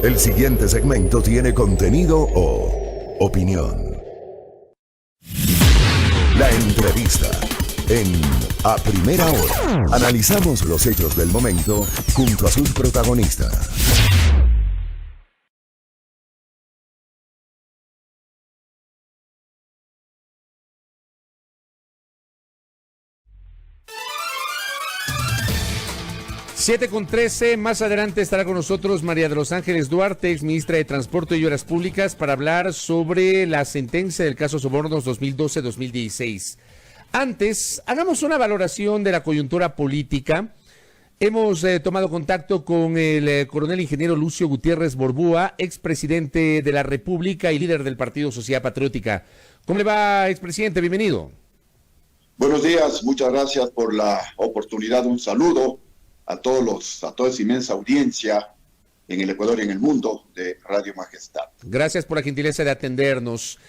El siguiente segmento tiene contenido o opinión. La entrevista en A Primera Hora. Analizamos los hechos del momento junto a sus protagonistas. Siete con 13, más adelante estará con nosotros María de los Ángeles Duarte, ex ministra de Transporte y Obras Públicas, para hablar sobre la sentencia del caso Sobornos 2012-2016. Antes, hagamos una valoración de la coyuntura política. Hemos tomado contacto con el coronel ingeniero Lucio Gutiérrez Borbúa, expresidente de la República y líder del Partido Sociedad Patriótica. ¿Cómo le va, expresidente? Bienvenido. Buenos días, muchas gracias por la oportunidad. Un saludo a toda esa inmensa audiencia en el Ecuador y en el mundo de Radio Majestad. Gracias por la gentileza de atendernos.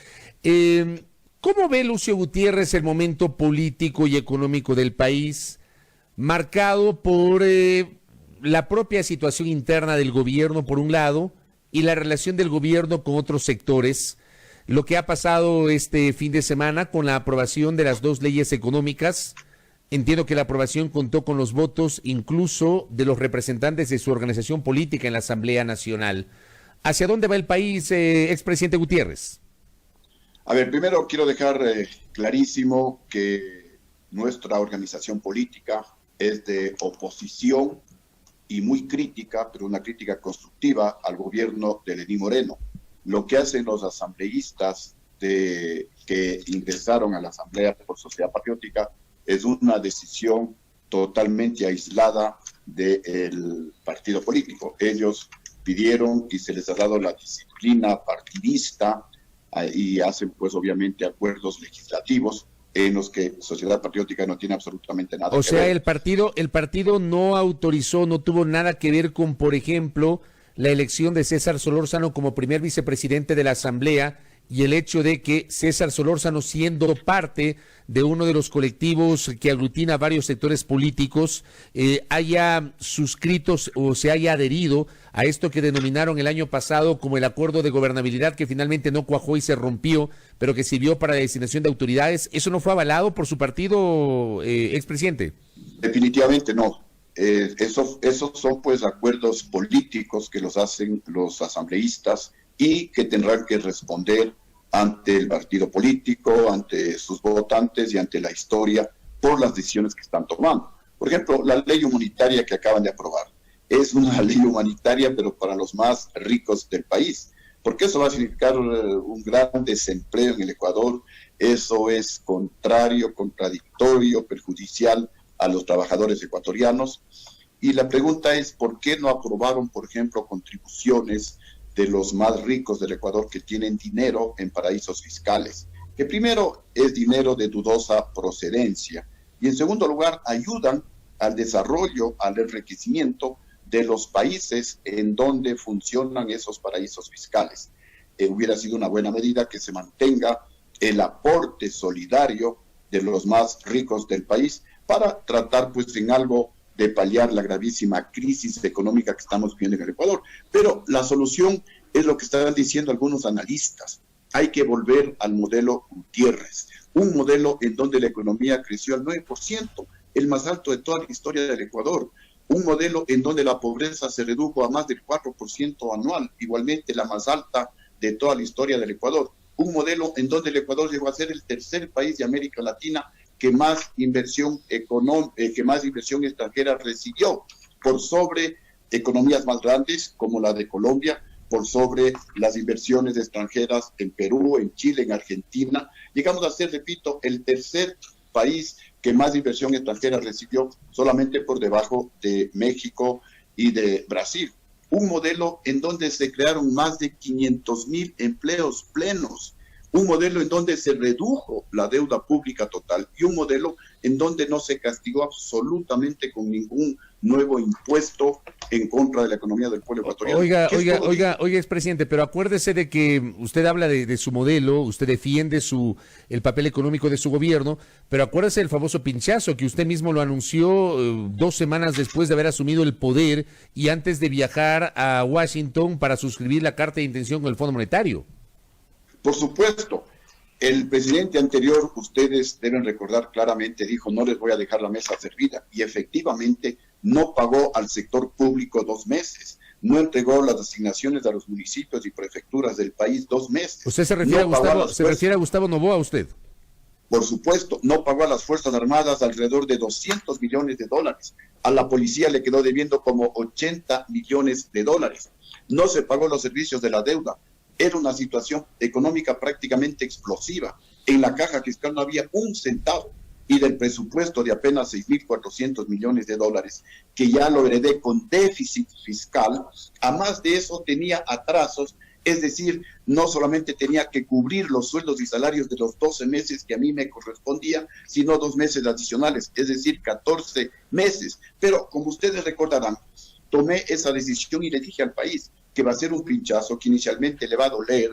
¿Cómo ve Lucio Gutiérrez el momento político y económico del país, marcado por la propia situación interna del gobierno, por un lado, y la relación del gobierno con otros sectores? Lo que ha pasado este fin de semana con la aprobación de las dos leyes económicas. Entiendo que la aprobación contó con los votos incluso de los representantes de su organización política en la Asamblea Nacional. ¿Hacia dónde va el país, expresidente Gutiérrez? A ver, primero quiero dejar clarísimo que nuestra organización política es de oposición y muy crítica, pero una crítica constructiva al gobierno de Lenín Moreno. Lo que hacen los asambleístas que ingresaron a la Asamblea por Sociedad Patriótica es una decisión totalmente aislada del partido político. Ellos pidieron y se les ha dado la disciplina partidista y hacen pues obviamente acuerdos legislativos en los que Sociedad Patriótica no tiene absolutamente nada que ver. O sea, el partido no autorizó, no tuvo nada que ver con, por ejemplo, la elección de César Solórzano como primer vicepresidente de la Asamblea y el hecho de que César Solórzano, siendo parte de uno de los colectivos que aglutina varios sectores políticos, haya suscrito o se haya adherido a esto que denominaron el año pasado como el acuerdo de gobernabilidad, que finalmente no cuajó y se rompió, pero que sirvió para la designación de autoridades. ¿Eso no fue avalado por su partido, expresidente? Definitivamente no. Esos son pues acuerdos políticos que los hacen los asambleístas y que tendrán que responder ante el partido político, ante sus votantes y ante la historia por las decisiones que están tomando. Por ejemplo, la ley humanitaria que acaban de aprobar es una ley humanitaria, pero para los más ricos del país, porque eso va a significar un gran desempleo en el Ecuador. Eso es contradictorio, perjudicial a los trabajadores ecuatorianos. Y la pregunta es, ¿por qué no aprobaron, por ejemplo, contribuciones de los más ricos del Ecuador que tienen dinero en paraísos fiscales? Que primero es dinero de dudosa procedencia y en segundo lugar ayudan al desarrollo, al enriquecimiento de los países en donde funcionan esos paraísos fiscales. Hubiera sido una buena medida que se mantenga el aporte solidario de los más ricos del país para tratar pues en algo de paliar la gravísima crisis económica que estamos viviendo en el Ecuador. Pero la solución es lo que están diciendo algunos analistas. Hay que volver al modelo Gutiérrez, un modelo en donde la economía creció al 9%, el más alto de toda la historia del Ecuador, un modelo en donde la pobreza se redujo a más del 4% anual, igualmente la más alta de toda la historia del Ecuador, un modelo en donde el Ecuador llegó a ser el tercer país de América Latina que más inversión extranjera recibió, por sobre economías más grandes como la de Colombia, por sobre las inversiones extranjeras en Perú, en Chile, en Argentina. Llegamos a ser, repito, el tercer país que más inversión extranjera recibió, solamente por debajo de México y de Brasil. Un modelo en donde se crearon más de 500,000 empleos plenos, un modelo en donde se redujo la deuda pública total y un modelo en donde no se castigó absolutamente con ningún nuevo impuesto en contra de la economía del pueblo ecuatoriano. Oiga, expresidente, pero acuérdese de que usted habla de su modelo, usted defiende el papel económico de su gobierno, pero acuérdese del famoso pinchazo que usted mismo lo anunció 2 semanas después de haber asumido el poder y antes de viajar a Washington para suscribir la carta de intención con el Fondo Monetario. Por supuesto. El presidente anterior, ustedes deben recordar claramente, dijo, no les voy a dejar la mesa servida. Y efectivamente no pagó al sector público 2 meses. No entregó las asignaciones a los municipios y prefecturas del país 2 meses. ¿Usted se refiere a Gustavo Noboa, usted? Por supuesto, no pagó a las Fuerzas Armadas alrededor de $200 millones. A la policía le quedó debiendo como $80 millones. No se pagó los servicios de la deuda. Era una situación económica prácticamente explosiva. En la caja fiscal no había un centavo y del presupuesto de apenas $6.400 millones, que ya lo heredé con déficit fiscal, a más de eso tenía atrasos, es decir, no solamente tenía que cubrir los sueldos y salarios de los 12 meses que a mí me correspondía, sino 2 meses adicionales, es decir, 14 meses. Pero como ustedes recordarán, tomé esa decisión y le dije al país que va a ser un pinchazo que inicialmente le va a doler,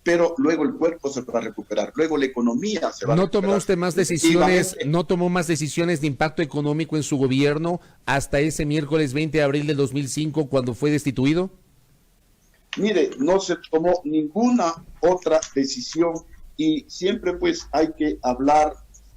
pero luego el cuerpo se va a recuperar, luego la economía se va a recuperar. ¿No tomó más decisiones de impacto económico en su gobierno hasta ese miércoles 20 de abril del 2005 cuando fue destituido? Mire, no se tomó ninguna otra decisión y siempre pues hay que hablar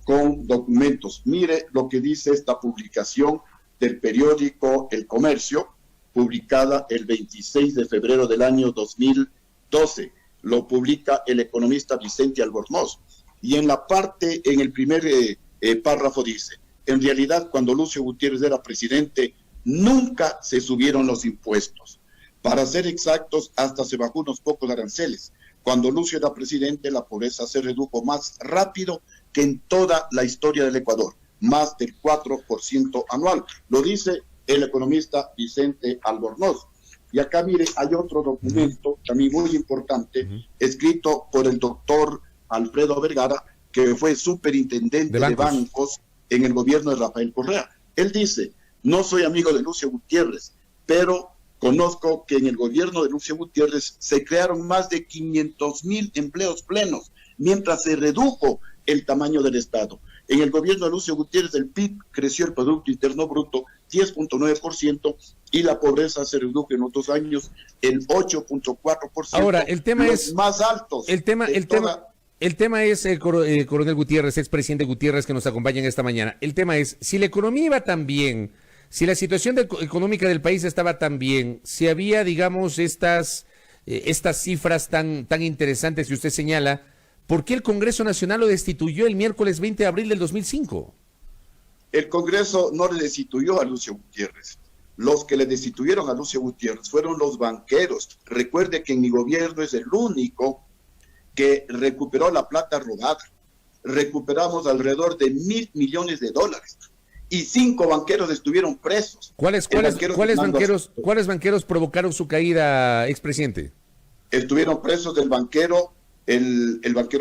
con documentos. Mire lo que dice esta publicación del periódico El Comercio, publicada el 26 de febrero del año 2012. Lo publica el economista Vicente Albornoz. Y en el primer párrafo dice, en realidad cuando Lucio Gutiérrez era presidente, nunca se subieron los impuestos. Para ser exactos, hasta se bajó unos pocos aranceles. Cuando Lucio era presidente, la pobreza se redujo más rápido que en toda la historia del Ecuador, más del 4% anual. Lo dice el economista Vicente Albornoz. Y acá, mire, hay otro documento también muy importante, escrito por el doctor Alfredo Vergara, que fue superintendente de bancos en el gobierno de Rafael Correa. Él dice, no soy amigo de Lucio Gutiérrez, pero conozco que en el gobierno de Lucio Gutiérrez se crearon más de 500,000 empleos plenos, mientras se redujo el tamaño del Estado. En el gobierno de Lucio Gutiérrez el PIB creció, el Producto Interno Bruto, 10.9% y la pobreza se redujo en otros años en 8.4%. Ahora, el tema es más altos. El tema es, coronel Gutiérrez, expresidente Gutiérrez, que nos acompaña esta mañana. El tema es, si la economía iba tan bien, si la situación económica del país estaba tan bien, si había, digamos, estas cifras tan interesantes que usted señala, ¿por qué el Congreso Nacional lo destituyó el miércoles 20 de abril del 2005? El Congreso no le destituyó a Lucio Gutiérrez. Los que le destituyeron a Lucio Gutiérrez fueron los banqueros. Recuerde que en mi gobierno es el único que recuperó la plata robada. Recuperamos alrededor de $1,000 millones y 5 banqueros estuvieron presos. ¿Cuáles banqueros provocaron su caída, expresidente? Estuvieron presos el banquero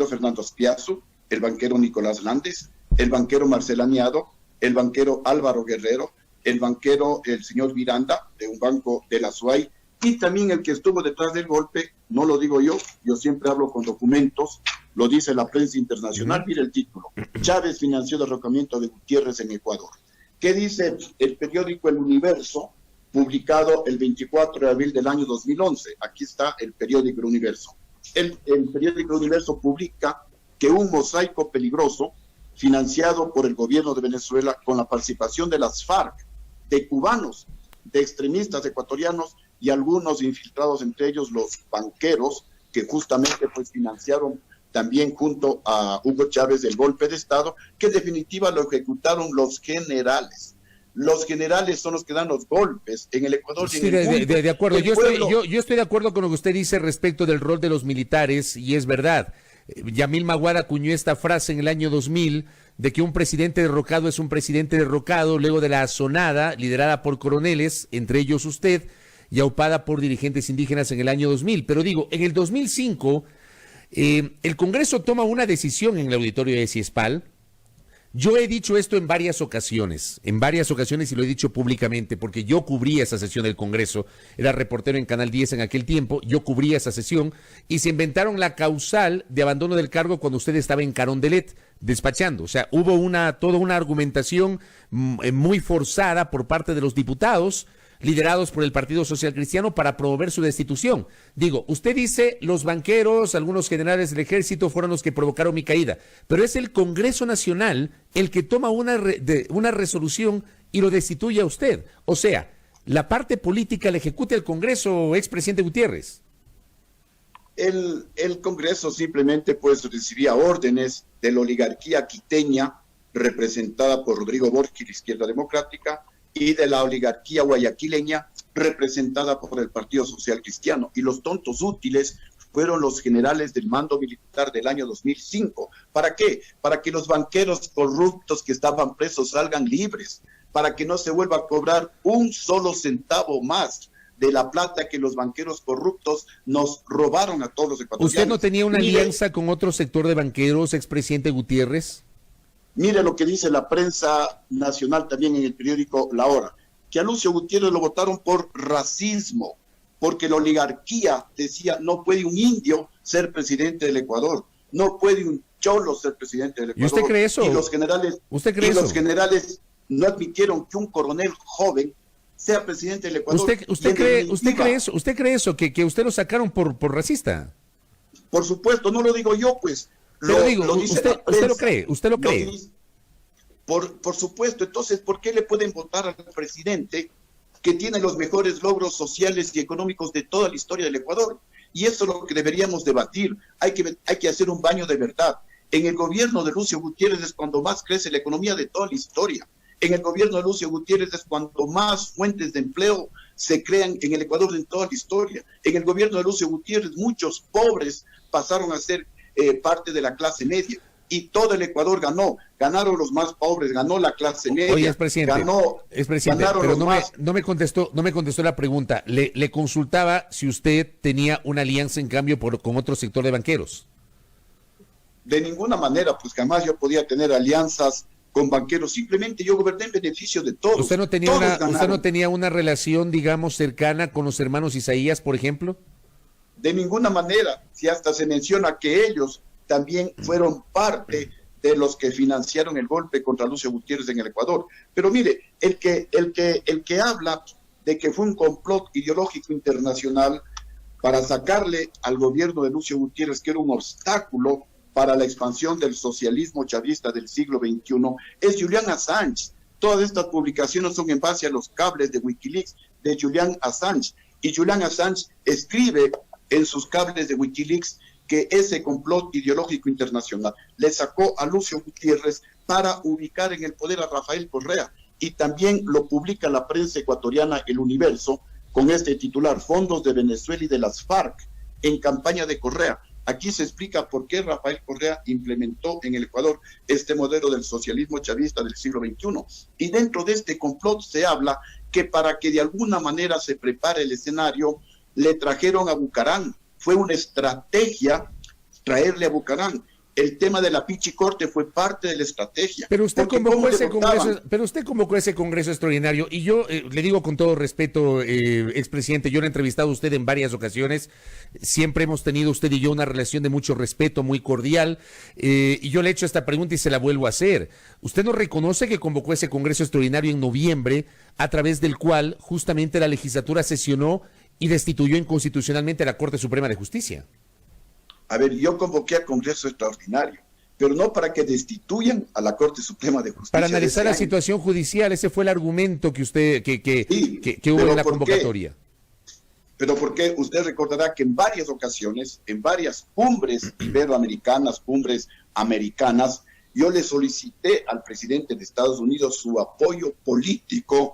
Fernando Aspiazu, el banquero Nicolás Landes, el banquero Marcel Aniado, el banquero Álvaro Guerrero, el banquero el señor Miranda, de un banco de la SUAY, y también el que estuvo detrás del golpe, no lo digo yo siempre hablo con documentos, lo dice la prensa internacional. Mire el título, Chávez financió el derrocamiento de Gutiérrez en Ecuador. ¿Qué dice el periódico El Universo, publicado el 24 de abril del año 2011? Aquí está el periódico El Universo. El periódico El Universo publica que un mosaico peligroso, financiado por el gobierno de Venezuela con la participación de las FARC, de cubanos, de extremistas ecuatorianos y algunos infiltrados, entre ellos los banqueros, que justamente pues financiaron también junto a Hugo Chávez el golpe de Estado, que en definitiva lo ejecutaron los generales. Los generales son los que dan los golpes en el Ecuador. Sí, de acuerdo. Yo estoy de acuerdo con lo que usted dice respecto del rol de los militares, y es verdad. Yamil Maguad acuñó esta frase en el año 2000 de que un presidente derrocado es un presidente derrocado luego de la asonada liderada por coroneles, entre ellos usted, y aupada por dirigentes indígenas en el año 2000. Pero digo, en el 2005, el Congreso toma una decisión en el auditorio de Ciespal Yo he dicho esto en varias ocasiones y lo he dicho públicamente, porque yo cubría esa sesión del Congreso, era reportero en Canal 10 en aquel tiempo, yo cubría esa sesión y se inventaron la causal de abandono del cargo cuando usted estaba en Carondelet despachando. O sea, hubo toda una argumentación muy forzada por parte de los diputados liderados por el Partido Social Cristiano para promover su destitución. Digo, usted dice los banqueros, algunos generales del ejército fueron los que provocaron mi caída, pero es el Congreso Nacional el que toma una resolución y lo destituye a usted. O sea, la parte política la ejecuta el Congreso, expresidente Gutiérrez. El Congreso simplemente pues recibía órdenes de la oligarquía quiteña representada por Rodrigo Borges, la Izquierda Democrática, y de la oligarquía guayaquileña representada por el Partido Social Cristiano. Y los tontos útiles fueron los generales del mando militar del año 2005. ¿Para qué? Para que los banqueros corruptos que estaban presos salgan libres, para que no se vuelva a cobrar un solo centavo más de la plata que los banqueros corruptos nos robaron a todos los ecuatorianos. ¿Usted no tenía una alianza con otro sector de banqueros, expresidente Gutiérrez? Mire lo que dice la prensa nacional también en el periódico La Hora, que a Lucio Gutiérrez lo votaron por racismo, porque la oligarquía decía no puede un indio ser presidente del Ecuador, no puede un cholo ser presidente del Ecuador. ¿Y usted cree eso? Y los generales, los generales no admitieron que un coronel joven sea presidente del Ecuador. ¿Usted cree eso? ¿Que usted lo sacaron por racista? Por supuesto, no lo digo yo, pues. ¿Usted lo cree? Por supuesto. Entonces, ¿por qué le pueden votar al presidente que tiene los mejores logros sociales y económicos de toda la historia del Ecuador? Y eso es lo que deberíamos debatir. Hay que hacer un baño de verdad. En el gobierno de Lucio Gutiérrez es cuando más crece la economía de toda la historia. En el gobierno de Lucio Gutiérrez es cuando más fuentes de empleo se crean en el Ecuador en toda la historia. En el gobierno de Lucio Gutiérrez muchos pobres pasaron a ser parte de la clase media y todo el Ecuador ganaron los más pobres, ganó la clase media. Oye, expresidente, pero no me contestó la pregunta. Le consultaba si usted tenía una alianza en cambio con otro sector de banqueros. De ninguna manera, pues jamás yo podía tener alianzas con banqueros, simplemente yo goberné en beneficio de todos. ¿Usted no tenía una relación, digamos, cercana con los hermanos Isaías, por ejemplo? De ninguna manera, si hasta se menciona que ellos también fueron parte de los que financiaron el golpe contra Lucio Gutiérrez en el Ecuador. Pero mire, el que habla de que fue un complot ideológico internacional para sacarle al gobierno de Lucio Gutiérrez, que era un obstáculo para la expansión del socialismo chavista del siglo XXI, es Julian Assange. Todas estas publicaciones son en base a los cables de Wikileaks de Julian Assange. Y Julian Assange escribe en sus cables de Wikileaks que ese complot ideológico internacional le sacó a Lucio Gutiérrez para ubicar en el poder a Rafael Correa. Y también lo publica la prensa ecuatoriana El Universo con este titular: Fondos de Venezuela y de las FARC en campaña de Correa. Aquí se explica por qué Rafael Correa implementó en el Ecuador este modelo del socialismo chavista del siglo XXI. Y dentro de este complot se habla que para que de alguna manera se prepare el escenario, le trajeron a Bucarán. Fue una estrategia traerle a Bucarán. El tema de la Pichicorte fue parte de la estrategia. Pero usted convocó ese congreso extraordinario, y yo le digo con todo respeto, expresidente, yo lo he entrevistado a usted en varias ocasiones, siempre hemos tenido usted y yo una relación de mucho respeto, muy cordial, y yo le he hecho esta pregunta y se la vuelvo a hacer. ¿Usted no reconoce que convocó ese congreso extraordinario en noviembre, a través del cual justamente la legislatura sesionó y destituyó inconstitucionalmente a la Corte Suprema de Justicia? A ver, yo convoqué al Congreso Extraordinario, pero no para que destituyan a la Corte Suprema de Justicia. Para analizar la situación judicial, ese fue el argumento que usted que hubo en la convocatoria. Pero porque usted recordará que en varias ocasiones, en varias cumbres iberoamericanas, cumbres americanas, yo le solicité al presidente de Estados Unidos su apoyo político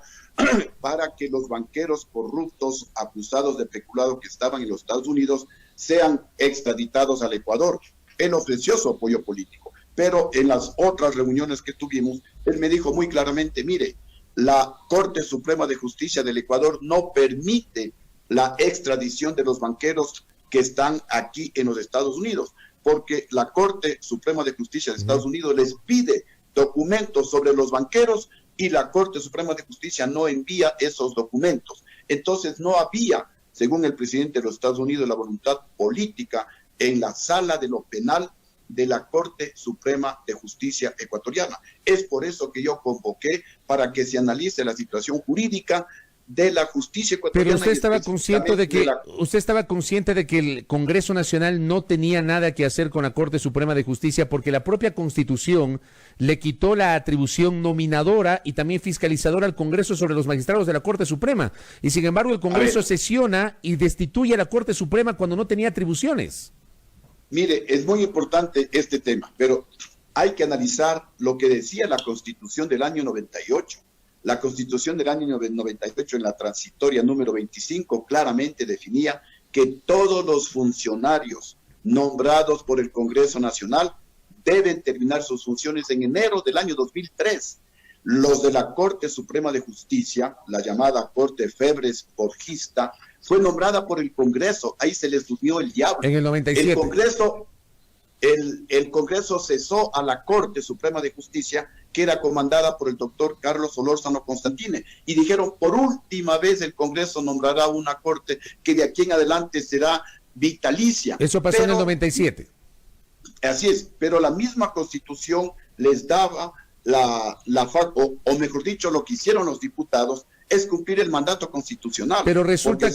para que los banqueros corruptos acusados de peculado que estaban en los Estados Unidos sean extraditados al Ecuador. Él ofreció su apoyo político, pero en las otras reuniones que tuvimos, él me dijo muy claramente: mire, la Corte Suprema de Justicia del Ecuador no permite la extradición de los banqueros que están aquí en los Estados Unidos, porque la Corte Suprema de Justicia de Estados Unidos les pide documentos sobre los banqueros y la Corte Suprema de Justicia no envía esos documentos. Entonces no había, según el presidente de los Estados Unidos, la voluntad política en la sala de lo penal de la Corte Suprema de Justicia ecuatoriana. Es por eso que yo convoqué para que se analice la situación jurídica de la justicia ecuatoriana. Pero usted estaba consciente de que el Congreso Nacional no tenía nada que hacer con la Corte Suprema de Justicia, porque la propia Constitución le quitó la atribución nominadora y también fiscalizadora al Congreso sobre los magistrados de la Corte Suprema. Y sin embargo el Congreso sesiona y destituye a la Corte Suprema cuando no tenía atribuciones. Mire, es muy importante este tema, pero hay que analizar lo que decía la Constitución del año 98. La Constitución del año 98, en la transitoria número 25, claramente definía que todos los funcionarios nombrados por el Congreso Nacional deben terminar sus funciones en enero del año 2003. Los de la Corte Suprema de Justicia, la llamada Corte Febres Borgista, fue nombrada por el Congreso. Ahí se les durmió el diablo. En el 97. El Congreso cesó a la Corte Suprema de Justicia, que era comandada por el doctor Carlos Solórzano Constantine, y dijeron, por última vez el Congreso nombrará una Corte que de aquí en adelante será vitalicia. Eso pasó en el 97. Así es, pero la misma Constitución les daba o mejor dicho, lo que hicieron los diputados es cumplir el mandato constitucional. Pero resulta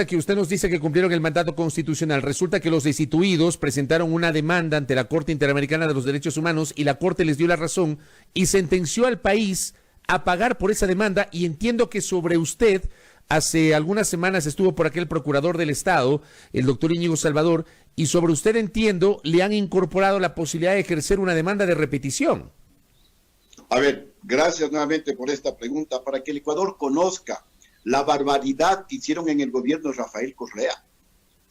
que usted nos dice que cumplieron el mandato constitucional. Resulta que los destituidos presentaron una demanda ante la Corte Interamericana de los Derechos Humanos y la Corte les dio la razón y sentenció al país a pagar por esa demanda. Y entiendo que sobre usted, hace algunas semanas estuvo por aquel procurador del Estado, el doctor Íñigo Salvador, y sobre usted, entiendo, le han incorporado la posibilidad de ejercer una demanda de repetición. A ver, gracias nuevamente por esta pregunta, para que el Ecuador conozca la barbaridad que hicieron en el gobierno de Rafael Correa.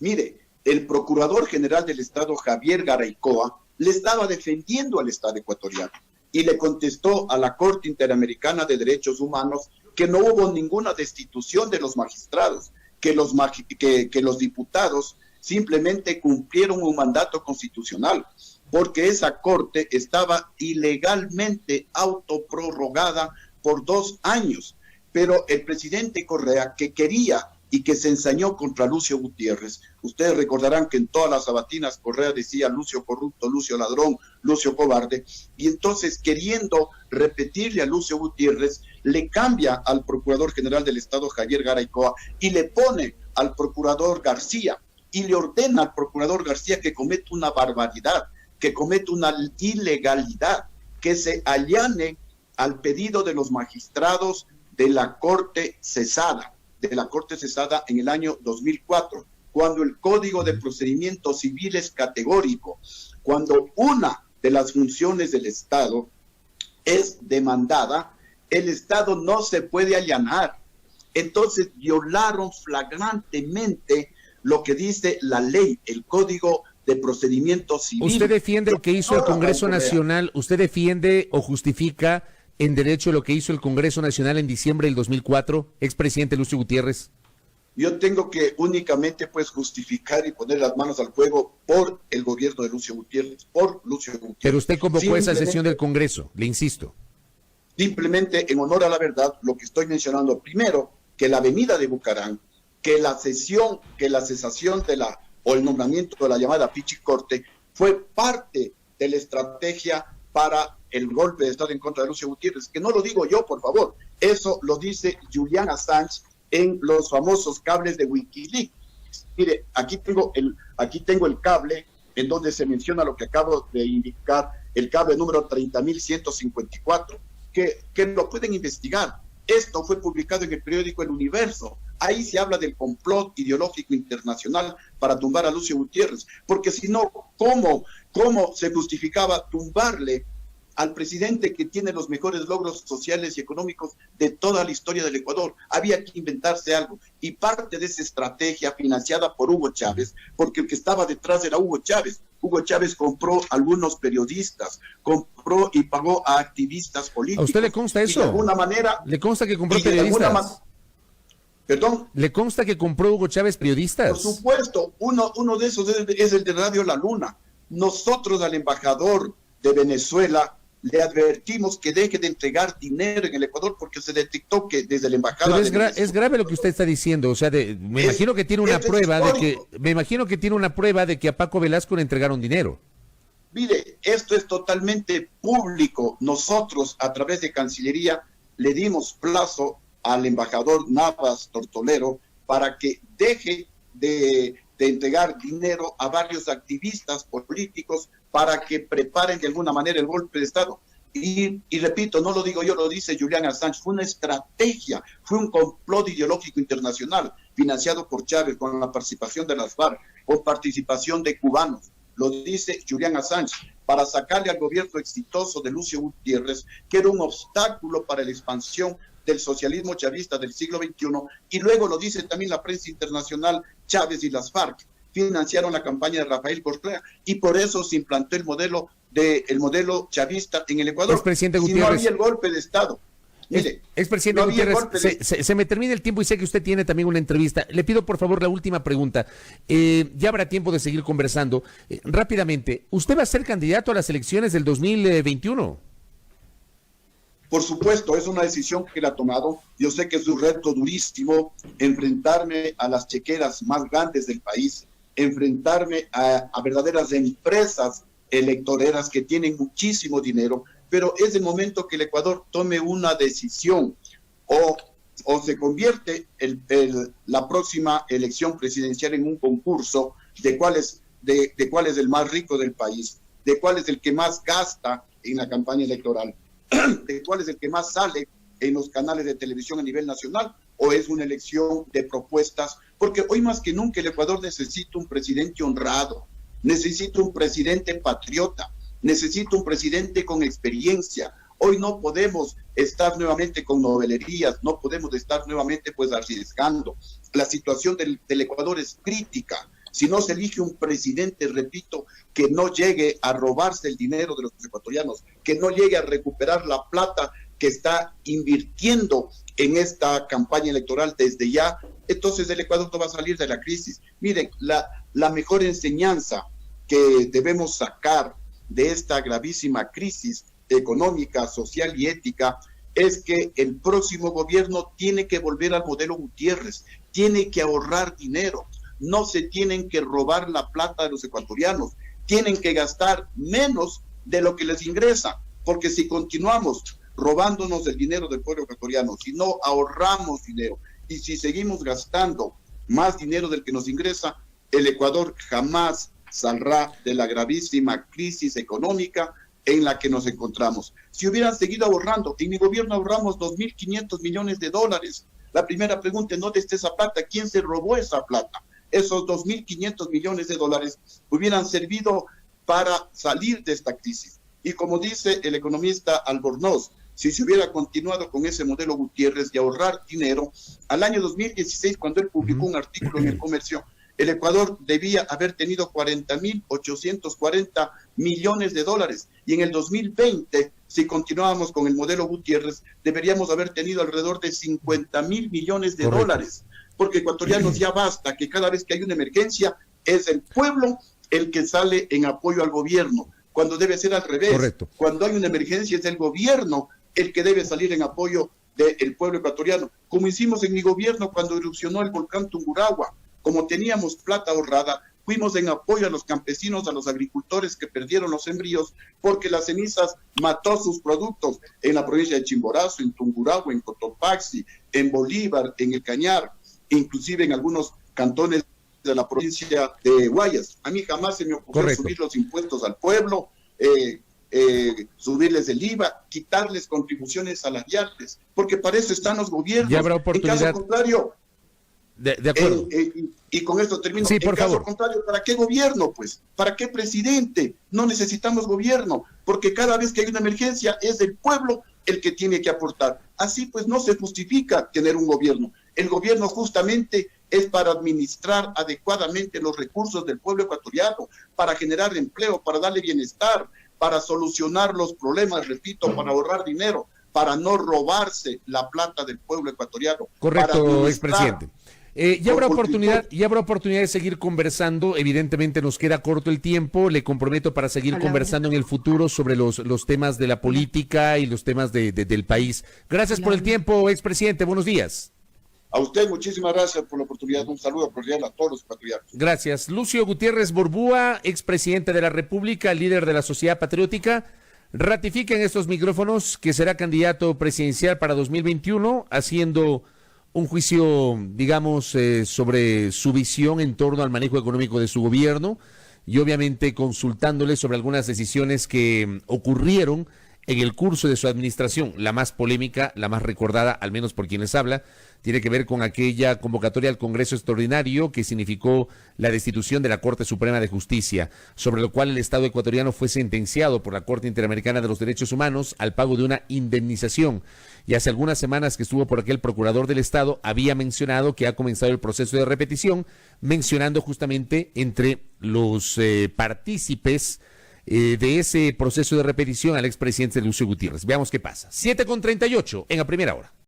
Mire, el Procurador General del Estado, Javier Garaycoa, le estaba defendiendo al Estado ecuatoriano y le contestó a la Corte Interamericana de Derechos Humanos que no hubo ninguna destitución de los magistrados, que los diputados simplemente cumplieron un mandato constitucional, porque esa corte estaba ilegalmente autoprorrogada por 2 años. Pero el presidente Correa, que quería y que se ensañó contra Lucio Gutiérrez, ustedes recordarán que en todas las sabatinas Correa decía Lucio corrupto, Lucio ladrón, Lucio cobarde, y entonces queriendo repetirle a Lucio Gutiérrez, le cambia al Procurador General del Estado, Javier Garaycoa, y le pone al Procurador García, y le ordena al Procurador García que cometa una barbaridad, que comete una ilegalidad, que se allane al pedido de los magistrados de la Corte cesada en el año 2004, cuando el Código de Procedimientos Civil es categórico, cuando una de las funciones del Estado es demandada, el Estado no se puede allanar. Entonces violaron flagrantemente lo que dice la ley, el Código de Procedimiento Civil. ¿Usted defiende lo que hizo el Congreso Nacional? ¿Usted defiende o justifica en derecho lo que hizo el Congreso Nacional en diciembre del 2004, expresidente Lucio Gutiérrez? Yo tengo que únicamente justificar y poner las manos al fuego por el gobierno de Lucio Gutiérrez, por Lucio Gutiérrez. Pero usted convocó esa sesión del Congreso, le insisto. Simplemente, en honor a la verdad, lo que estoy mencionando, primero, que la venida de Bucarán, que la cesación o el nombramiento de la llamada Pichicorte fue parte de la estrategia para el golpe de Estado en contra de Lucio Gutiérrez, que no lo digo yo, por favor, eso lo dice Julian Assange en los famosos cables de Wikileaks. Mire, aquí tengo el cable en donde se menciona lo que acabo de indicar, el cable número 30.154, que lo pueden investigar. Esto fue publicado en el periódico El Universo. Ahí se habla del complot ideológico internacional para tumbar a Lucio Gutiérrez, porque si no, ¿cómo se justificaba tumbarle al presidente que tiene los mejores logros sociales y económicos de toda la historia del Ecuador? Había que inventarse algo, y parte de esa estrategia financiada por Hugo Chávez, porque el que estaba detrás era Hugo Chávez. Hugo Chávez compró a algunos periodistas, compró y pagó a activistas políticos. ¿A usted le consta eso? De alguna manera, ¿le consta que compró periodistas? ¿Perdón? ¿Le consta que compró Hugo Chávez periodistas? Por supuesto, uno de esos es el de Radio La Luna. Nosotros al embajador de Venezuela le advertimos que deje de entregar dinero en el Ecuador porque se detectó que desde la embajada... Pero es grave lo que usted está diciendo, o sea, me imagino que tiene una prueba de que a Paco Velasco le entregaron dinero. Mire, esto es totalmente público. Nosotros, a través de Cancillería, le dimos plazo al embajador Navas Tortolero para que deje de entregar dinero a varios activistas políticos para que preparen de alguna manera el golpe de Estado. Y repito, no lo digo yo, lo dice Julian Assange, fue una estrategia, fue un complot ideológico internacional financiado por Chávez con la participación de las FARC, con participación de cubanos. Lo dice Julian Assange, para sacarle al gobierno exitoso de Lucio Gutiérrez, que era un obstáculo para la expansión del socialismo chavista del siglo XXI, y luego lo dice también la prensa internacional, Chávez y las FARC financiaron la campaña de Rafael Correa, y por eso se implantó el modelo chavista en el Ecuador. Expresidente Gutiérrez, si no había el golpe de Estado. Mire, expresidente Gutiérrez, se me termina el tiempo y sé que usted tiene también una entrevista. Le pido por favor la última pregunta. Ya habrá tiempo de seguir conversando. Rápidamente, ¿usted va a ser candidato a las elecciones del 2021? Por supuesto, es una decisión que él ha tomado. Yo sé que es un reto durísimo enfrentarme a las chequeras más grandes del país, enfrentarme a verdaderas empresas electoreras que tienen muchísimo dinero, pero es el momento que el Ecuador tome una decisión, o se convierte la próxima elección presidencial en un concurso de cuál es el más rico del país, de cuál es el que más gasta en la campaña electoral, de cuál es el que más sale en los canales de televisión a nivel nacional, o es una elección de propuestas, porque hoy más que nunca el Ecuador necesita un presidente honrado, necesita un presidente patriota, necesita un presidente con experiencia. Hoy no podemos estar nuevamente con novelerías, no podemos estar nuevamente pues arriesgando. La situación del Ecuador es crítica. Si no se elige un presidente, repito, que no llegue a robarse el dinero de los ecuatorianos, que no llegue a recuperar la plata que está invirtiendo en esta campaña electoral desde ya, entonces el Ecuador no va a salir de la crisis. Miren, la mejor enseñanza que debemos sacar de esta gravísima crisis económica, social y ética es que el próximo gobierno tiene que volver al modelo Gutiérrez, tiene que ahorrar dinero, no se tienen que robar la plata de los ecuatorianos, tienen que gastar menos de lo que les ingresa, porque si continuamos robándonos el dinero del pueblo ecuatoriano, si no ahorramos dinero y si seguimos gastando más dinero del que nos ingresa, el Ecuador jamás saldrá de la gravísima crisis económica en la que nos encontramos. Si hubieran seguido ahorrando, en mi gobierno ahorramos $2.500 millones. La primera pregunta es, ¿dónde está esa plata? ¿Quién se robó esa plata? Esos $2.500 millones hubieran servido para salir de esta crisis. Y como dice el economista Albornoz, si se hubiera continuado con ese modelo Gutiérrez de ahorrar dinero, al año 2016, cuando él publicó un artículo en El Comercio, el Ecuador debía haber tenido $40.840 millones, y en el 2020, si continuábamos con el modelo Gutiérrez, deberíamos haber tenido alrededor de $50.000 millones, porque ecuatorianos ya basta que cada vez que hay una emergencia es el pueblo el que sale en apoyo al gobierno, cuando debe ser al revés. Correcto. Cuando hay una emergencia es el gobierno el que debe salir en apoyo del pueblo ecuatoriano, como hicimos en mi gobierno cuando erupcionó el volcán Tungurahua. Como teníamos plata ahorrada, fuimos en apoyo a los campesinos, a los agricultores que perdieron los sembríos, porque las cenizas mató sus productos en la provincia de Chimborazo, en Tungurahua, en Cotopaxi, en Bolívar, en El Cañar, inclusive en algunos cantones de la provincia de Guayas. A mí jamás se me ocurrió subir los impuestos al pueblo, subirles el IVA, quitarles contribuciones salariales, porque para eso están los gobiernos. Ya habrá oportunidad. En caso contrario, de acuerdo. Y con esto termino. Sí, por favor. En caso contrario, ¿para qué gobierno, pues? ¿Para qué presidente? No necesitamos gobierno, porque cada vez que hay una emergencia es el pueblo el que tiene que aportar. Así pues no se justifica tener un gobierno. El gobierno justamente es para administrar adecuadamente los recursos del pueblo ecuatoriano, para generar empleo, para darle bienestar, para solucionar los problemas, repito, para ahorrar dinero, para no robarse la plata del pueblo ecuatoriano. Correcto, expresidente. Ya habrá oportunidad de seguir conversando. Evidentemente nos queda corto el tiempo. Le comprometo para seguir conversando en el futuro sobre los temas de la política y los temas del país. Gracias por el tiempo, expresidente. Buenos días. A usted muchísimas gracias por la oportunidad. Un saludo cordial a todos los ecuatorianos. Gracias. Lucio Gutiérrez Borbúa, expresidente de la República, líder de la Sociedad Patriótica, ratifica en estos micrófonos que será candidato presidencial para 2021, haciendo un juicio, digamos, sobre su visión en torno al manejo económico de su gobierno y obviamente consultándole sobre algunas decisiones que ocurrieron en el curso de su administración. La más polémica, la más recordada, al menos por quienes habla, tiene que ver con aquella convocatoria al Congreso Extraordinario que significó la destitución de la Corte Suprema de Justicia, sobre lo cual el Estado ecuatoriano fue sentenciado por la Corte Interamericana de los Derechos Humanos al pago de una indemnización. Y hace algunas semanas que estuvo por aquí el procurador del Estado había mencionado que ha comenzado el proceso de repetición, mencionando justamente entre los partícipes de ese proceso de repetición al expresidente Lucio Gutiérrez. Veamos qué pasa. 7:38 en la primera hora.